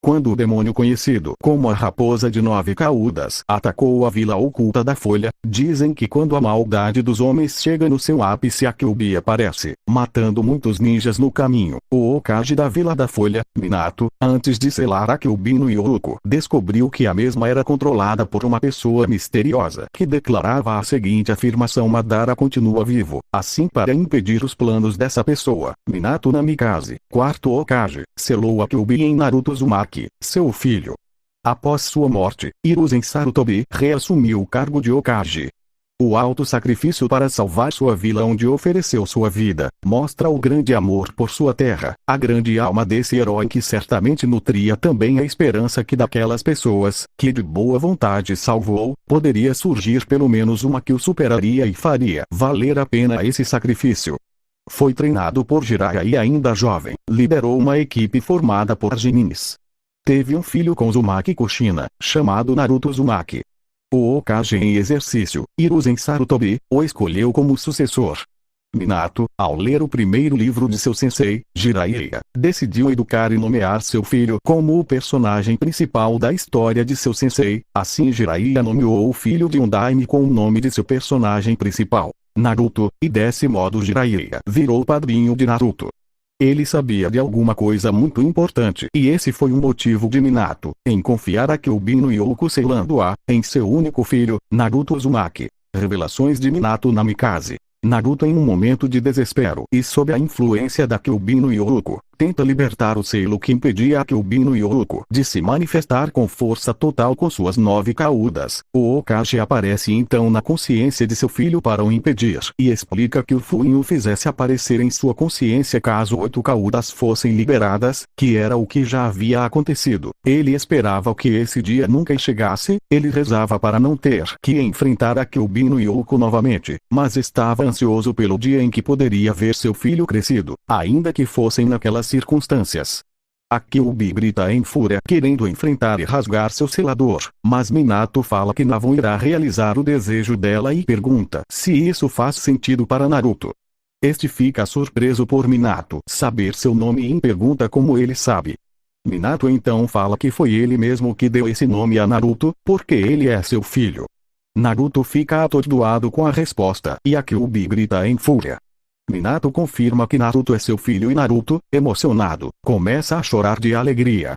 Quando o demônio conhecido como a Raposa de 9 Caudas atacou a vila oculta da Folha, dizem que quando a maldade dos homens chega no seu ápice, a Kyuubi aparece, matando muitos ninjas no caminho. O Hokage da vila da Folha, Minato, antes de selar a Kyuubi no Yoroku, descobriu que a mesma era controlada por uma pessoa misteriosa que declarava a seguinte afirmação: Madara continua vivo. Assim, para impedir os planos dessa pessoa, Minato Namikaze, quarto Hokage, selou a Kyuubi em Naruto Uzumaki, seu filho. Após sua morte, Hiruzen Sarutobi reassumiu o cargo de Hokage. O alto sacrifício para salvar sua vila, onde ofereceu sua vida, mostra o grande amor por sua terra, a grande alma desse herói que certamente nutria também a esperança que daquelas pessoas, que de boa vontade salvou, poderia surgir pelo menos uma que o superaria e faria valer a pena esse sacrifício. Foi treinado por Jiraiya e ainda jovem, liderou uma equipe formada por genins. Teve um filho com Uzumaki Kushina, chamado Naruto Uzumaki. O Hokage em exercício, Hiruzen Sarutobi, o escolheu como sucessor. Minato, ao ler o primeiro livro de seu sensei, Jiraiya, decidiu educar e nomear seu filho como o personagem principal da história de seu sensei. Assim, Jiraiya nomeou o filho de um daime com o nome de seu personagem principal, Naruto, e desse modo Jiraiya virou padrinho de Naruto. Ele sabia de alguma coisa muito importante, e esse foi o motivo de Minato em confiar a Kyuubi no Yoroku, selando-a em seu único filho, Naruto Uzumaki. Revelações de Minato Namikaze. Naruto, em um momento de desespero e sob a influência da Kyuubi no Yoroku, tenta libertar o selo que impedia a Kyuubi no Yoroku de se manifestar com força total com suas 9 caudas. O Hokage aparece então na consciência de seu filho para o impedir, e explica que o Fuin o fizesse aparecer em sua consciência caso 8 caudas fossem liberadas, que era o que já havia acontecido. Ele esperava que esse dia nunca chegasse, ele rezava para não ter que enfrentar a Kyuubi no Yoroku novamente, mas estava ansioso pelo dia em que poderia ver seu filho crescido, ainda que fossem naquelas circunstâncias. A Kyuubi grita em fúria, querendo enfrentar e rasgar seu selador, mas Minato fala que não irá realizar o desejo dela e pergunta se isso faz sentido para Naruto. Este fica surpreso por Minato saber seu nome e pergunta como ele sabe. Minato então fala que foi ele mesmo que deu esse nome a Naruto, porque ele é seu filho. Naruto fica atordoado com a resposta e a Kyuubi grita em fúria. Minato confirma que Naruto é seu filho e Naruto, emocionado, começa a chorar de alegria.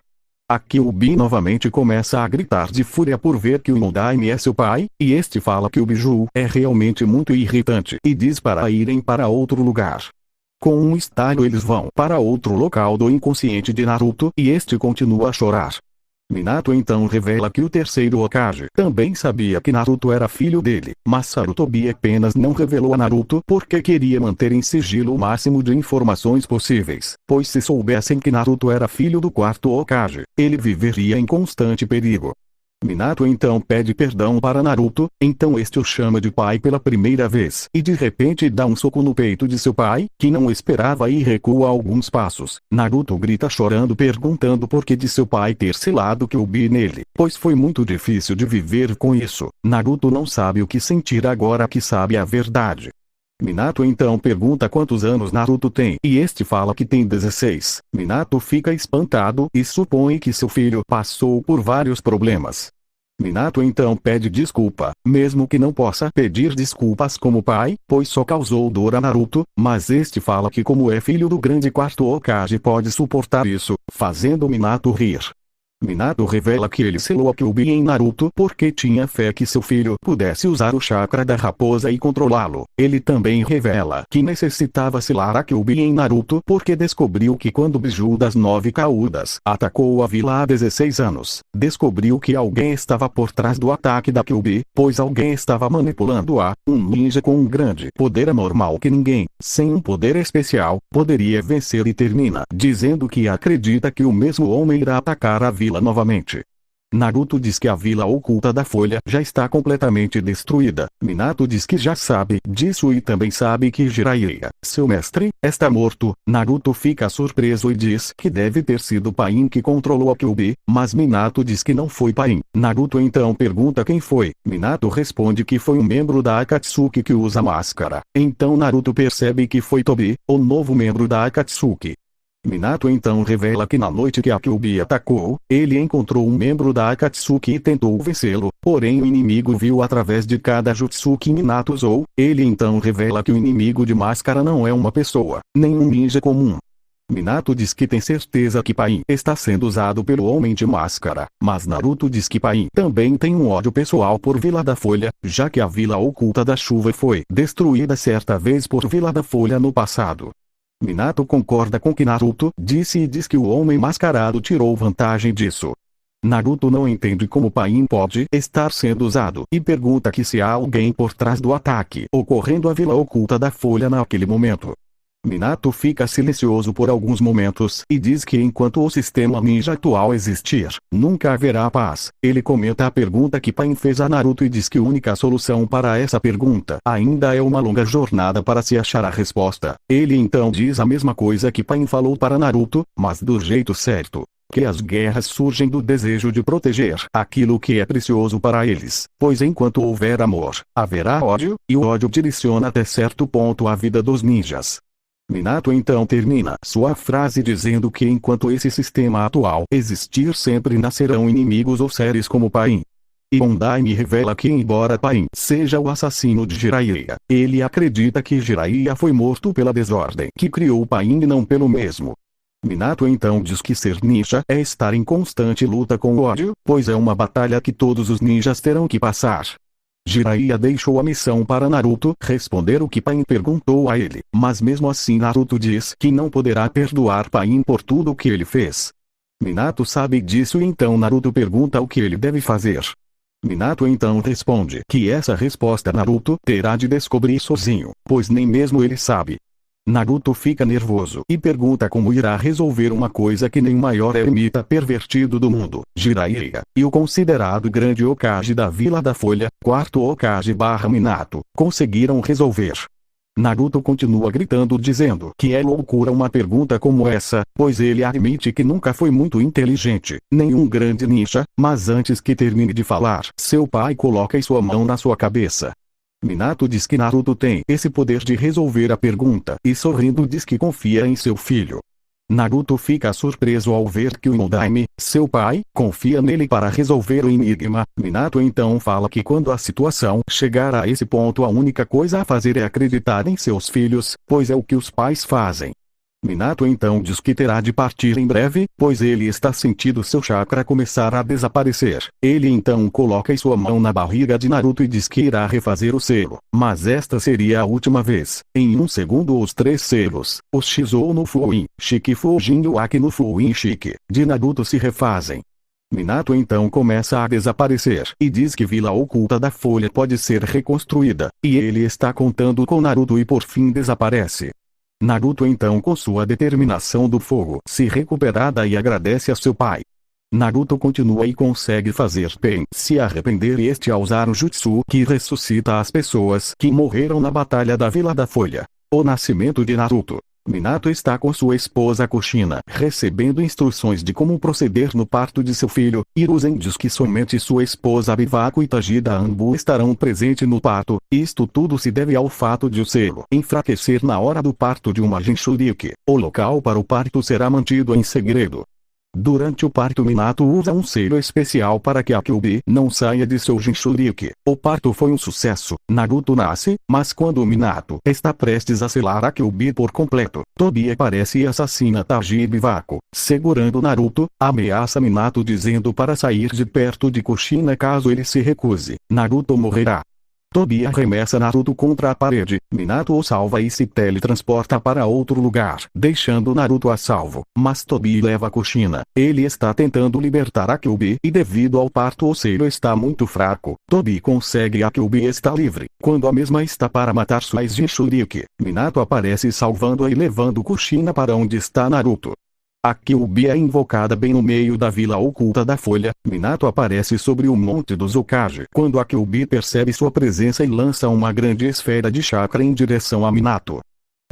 A Kyuubi novamente começa a gritar de fúria por ver que o Undaime é seu pai, e este fala que o Biju é realmente muito irritante e diz para irem para outro lugar. Com um estalo eles vão para outro local do inconsciente de Naruto e este continua a chorar. Minato então revela que o terceiro Hokage também sabia que Naruto era filho dele, mas Sarutobi apenas não revelou a Naruto porque queria manter em sigilo o máximo de informações possíveis, pois se soubessem que Naruto era filho do quarto Hokage, ele viveria em constante perigo. Minato então pede perdão para Naruto, então este o chama de pai pela primeira vez e de repente dá um soco no peito de seu pai, que não esperava e recua alguns passos. Naruto grita chorando perguntando por que de seu pai ter selado Kyuubi nele, pois foi muito difícil de viver com isso. Naruto não sabe o que sentir agora que sabe a verdade. Minato então pergunta quantos anos Naruto tem e este fala que tem 16. Minato fica espantado e supõe que seu filho passou por vários problemas. Minato então pede desculpa, mesmo que não possa pedir desculpas como pai, pois só causou dor a Naruto, mas este fala que como é filho do grande quarto Hokage pode suportar isso, fazendo Minato rir. Minato revela que ele selou a Kyuubi em Naruto porque tinha fé que seu filho pudesse usar o chakra da raposa e controlá-lo. Ele também revela que necessitava selar a Kyuubi em Naruto porque descobriu que quando o Biju das 9 caudas atacou a vila há 16 anos, descobriu que alguém estava por trás do ataque da Kyuubi, pois alguém estava manipulando-a, um ninja com um grande poder anormal que ninguém, sem um poder especial, poderia vencer e termina dizendo que acredita que o mesmo homem irá atacar a vila novamente. Naruto diz que a vila oculta da Folha já está completamente destruída. Minato diz que já sabe disso e também sabe que Jiraiya, seu mestre, está morto. Naruto fica surpreso e diz que deve ter sido Pain que controlou a Kyuubi, mas Minato diz que não foi Pain. Naruto então pergunta quem foi. Minato responde que foi um membro da Akatsuki que usa máscara. Então Naruto percebe que foi Tobi, o novo membro da Akatsuki. Minato então revela que na noite que Akyubi atacou, ele encontrou um membro da Akatsuki e tentou vencê-lo, porém o inimigo viu através de cada jutsu que Minato usou. Ele então revela que o inimigo de máscara não é uma pessoa, nem um ninja comum. Minato diz que tem certeza que Pain está sendo usado pelo Homem de Máscara, mas Naruto diz que Pain também tem um ódio pessoal por Vila da Folha, já que a Vila Oculta da Chuva foi destruída certa vez por Vila da Folha no passado. Minato concorda com o que Naruto disse e diz que o Homem Mascarado tirou vantagem disso. Naruto não entende como Pain pode estar sendo usado e pergunta que se há alguém por trás do ataque ocorrendo à Vila Oculta da Folha naquele momento. Minato fica silencioso por alguns momentos e diz que enquanto o sistema ninja atual existir, nunca haverá paz. Ele comenta a pergunta que Pain fez a Naruto e diz que a única solução para essa pergunta ainda é uma longa jornada para se achar a resposta. Ele então diz a mesma coisa que Pain falou para Naruto, mas do jeito certo. Que as guerras surgem do desejo de proteger aquilo que é precioso para eles, pois enquanto houver amor, haverá ódio, e o ódio direciona até certo ponto a vida dos ninjas. Minato então termina sua frase dizendo que enquanto esse sistema atual existir sempre nascerão inimigos ou seres como Pain. E Ondaime revela que embora Pain seja o assassino de Jiraiya, ele acredita que Jiraiya foi morto pela desordem que criou Pain e não pelo mesmo. Minato então diz que ser ninja é estar em constante luta com o ódio, pois é uma batalha que todos os ninjas terão que passar. Jiraiya deixou a missão para Naruto responder o que Pain perguntou a ele, mas mesmo assim Naruto diz que não poderá perdoar Pain por tudo o que ele fez. Minato sabe disso e então Naruto pergunta o que ele deve fazer. Minato então responde que essa resposta Naruto terá de descobrir sozinho, pois nem mesmo ele sabe. Naruto fica nervoso e pergunta como irá resolver uma coisa que nem o maior eremita pervertido do mundo, Jiraiya, e o considerado grande Hokage da Vila da Folha, quarto Hokage / Minato, conseguiram resolver. Naruto continua gritando dizendo que é loucura uma pergunta como essa, pois ele admite que nunca foi muito inteligente, nenhum grande ninja, mas antes que termine de falar, seu pai coloca sua mão na sua cabeça. Minato diz que Naruto tem esse poder de resolver a pergunta e sorrindo diz que confia em seu filho. Naruto fica surpreso ao ver que o Ondaime, seu pai, confia nele para resolver o enigma. Minato então fala que quando a situação chegar a esse ponto a única coisa a fazer é acreditar em seus filhos, pois é o que os pais fazem. Minato então diz que terá de partir em breve, pois ele está sentindo seu chakra começar a desaparecer. Ele então coloca sua mão na barriga de Naruto e diz que irá refazer o selo, mas esta seria a última vez. Em um segundo os 3 selos, o Shizou no Fuin, Shiki Fujin e o Aki no Fuin Shiki, de Naruto se refazem. Minato então começa a desaparecer e diz que Vila Oculta da Folha pode ser reconstruída, e ele está contando com Naruto e por fim desaparece. Naruto então com sua determinação do fogo se recuperada e agradece a seu pai. Naruto continua e consegue fazer Pain se arrepender e este a usar o jutsu que ressuscita as pessoas que morreram na batalha da Vila da Folha. O nascimento de Naruto. Minato está com sua esposa Kushina recebendo instruções de como proceder no parto de seu filho. Hiruzen diz que somente sua esposa Bivako e Tajida Anbu estarão presentes no parto. Isto tudo se deve ao fato de o selo enfraquecer na hora do parto de uma Jinchuriki. O local para o parto será mantido em segredo. Durante o parto Minato usa um selo especial para que Akyubi não saia de seu Jinchuriki. O parto foi um sucesso, Naruto nasce, mas quando Minato está prestes a selar Akyubi por completo, Tobi aparece e assassina Taji e Bivako. Segurando Naruto, ameaça Minato dizendo para sair de perto de Kushina caso ele se recuse, Naruto morrerá. Tobi arremessa Naruto contra a parede, Minato o salva e se teletransporta para outro lugar, deixando Naruto a salvo, mas Tobi leva Kushina. Ele está tentando libertar Akyubi e devido ao parto o selo está muito fraco, Tobi consegue Akyubi está livre. Quando a mesma está para matar suas Jinchuriki, Minato aparece salvando-a e levando Kushina para onde está Naruto. Akyubi é invocada bem no meio da Vila Oculta da Folha. Minato aparece sobre o Monte dos Hokage quando Akyubi percebe sua presença e lança uma grande esfera de chakra em direção a Minato.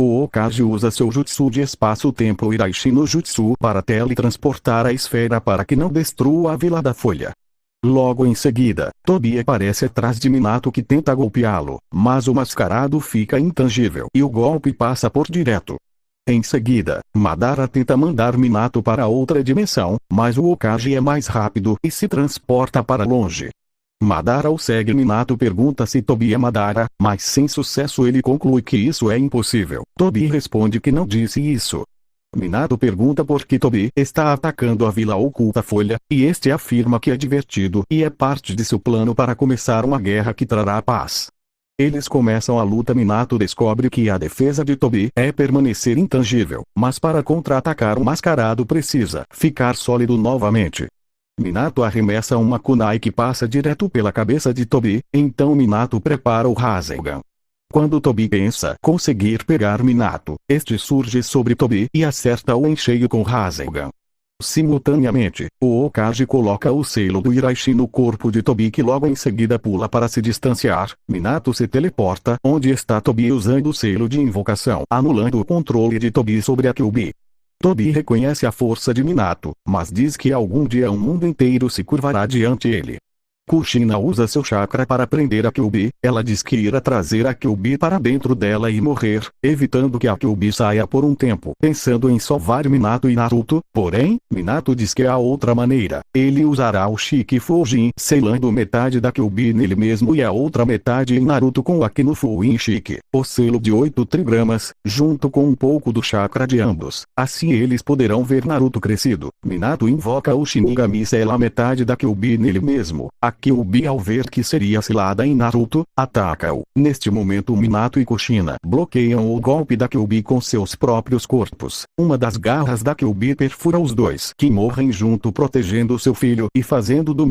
O Hokage usa seu jutsu de espaço-tempo Iraishi no jutsu para teletransportar a esfera para que não destrua a Vila da Folha. Logo em seguida, Tobi aparece atrás de Minato que tenta golpeá-lo, mas o mascarado fica intangível e o golpe passa por direto. Em seguida, Madara tenta mandar Minato para outra dimensão, mas o Hokage é mais rápido e se transporta para longe. Madara o segue. Minato pergunta se Tobi é Madara, mas sem sucesso ele conclui que isso é impossível. Tobi responde que não disse isso. Minato pergunta por que Tobi está atacando a Vila Oculta Folha, e este afirma que é divertido e é parte de seu plano para começar uma guerra que trará paz. Eles começam a luta. Minato descobre que a defesa de Tobi é permanecer intangível, mas para contra-atacar o mascarado precisa ficar sólido novamente. Minato arremessa uma kunai que passa direto pela cabeça de Tobi, então Minato prepara o Rasengan. Quando Tobi pensa conseguir pegar Minato, este surge sobre Tobi e acerta-o em cheio com Rasengan. Simultaneamente, o Hokage coloca o selo do Hiraishi no corpo de Tobi, que logo em seguida pula para se distanciar. Minato se teleporta onde está Tobi usando o selo de invocação, anulando o controle de Tobi sobre a Kyuubi. Tobi reconhece a força de Minato, mas diz que algum dia o mundo inteiro se curvará diante ele. Kushina usa seu chakra para prender a Kyuubi. Ela diz que irá trazer a Kyuubi para dentro dela e morrer, evitando que a Kyuubi saia por um tempo, pensando em salvar Minato e Naruto. Porém, Minato diz que há outra maneira. Ele usará o Shiki Fujin, selando metade da Kyuubi nele mesmo e a outra metade em Naruto com o Akinu Fuin Shiki, o selo de 8 trigramas, junto com um pouco do chakra de ambos. Assim eles poderão ver Naruto crescido. Minato invoca o Shinigami, sela metade da Kyuubi nele mesmo. A Kyuubi, ao ver que seria selada em Naruto, ataca-o. Neste momento Minato e Kushina bloqueiam o golpe da Kyuubi com seus próprios corpos. Uma das garras da Kyuubi perfura os dois, que morrem junto, protegendo seu filho e fazendo do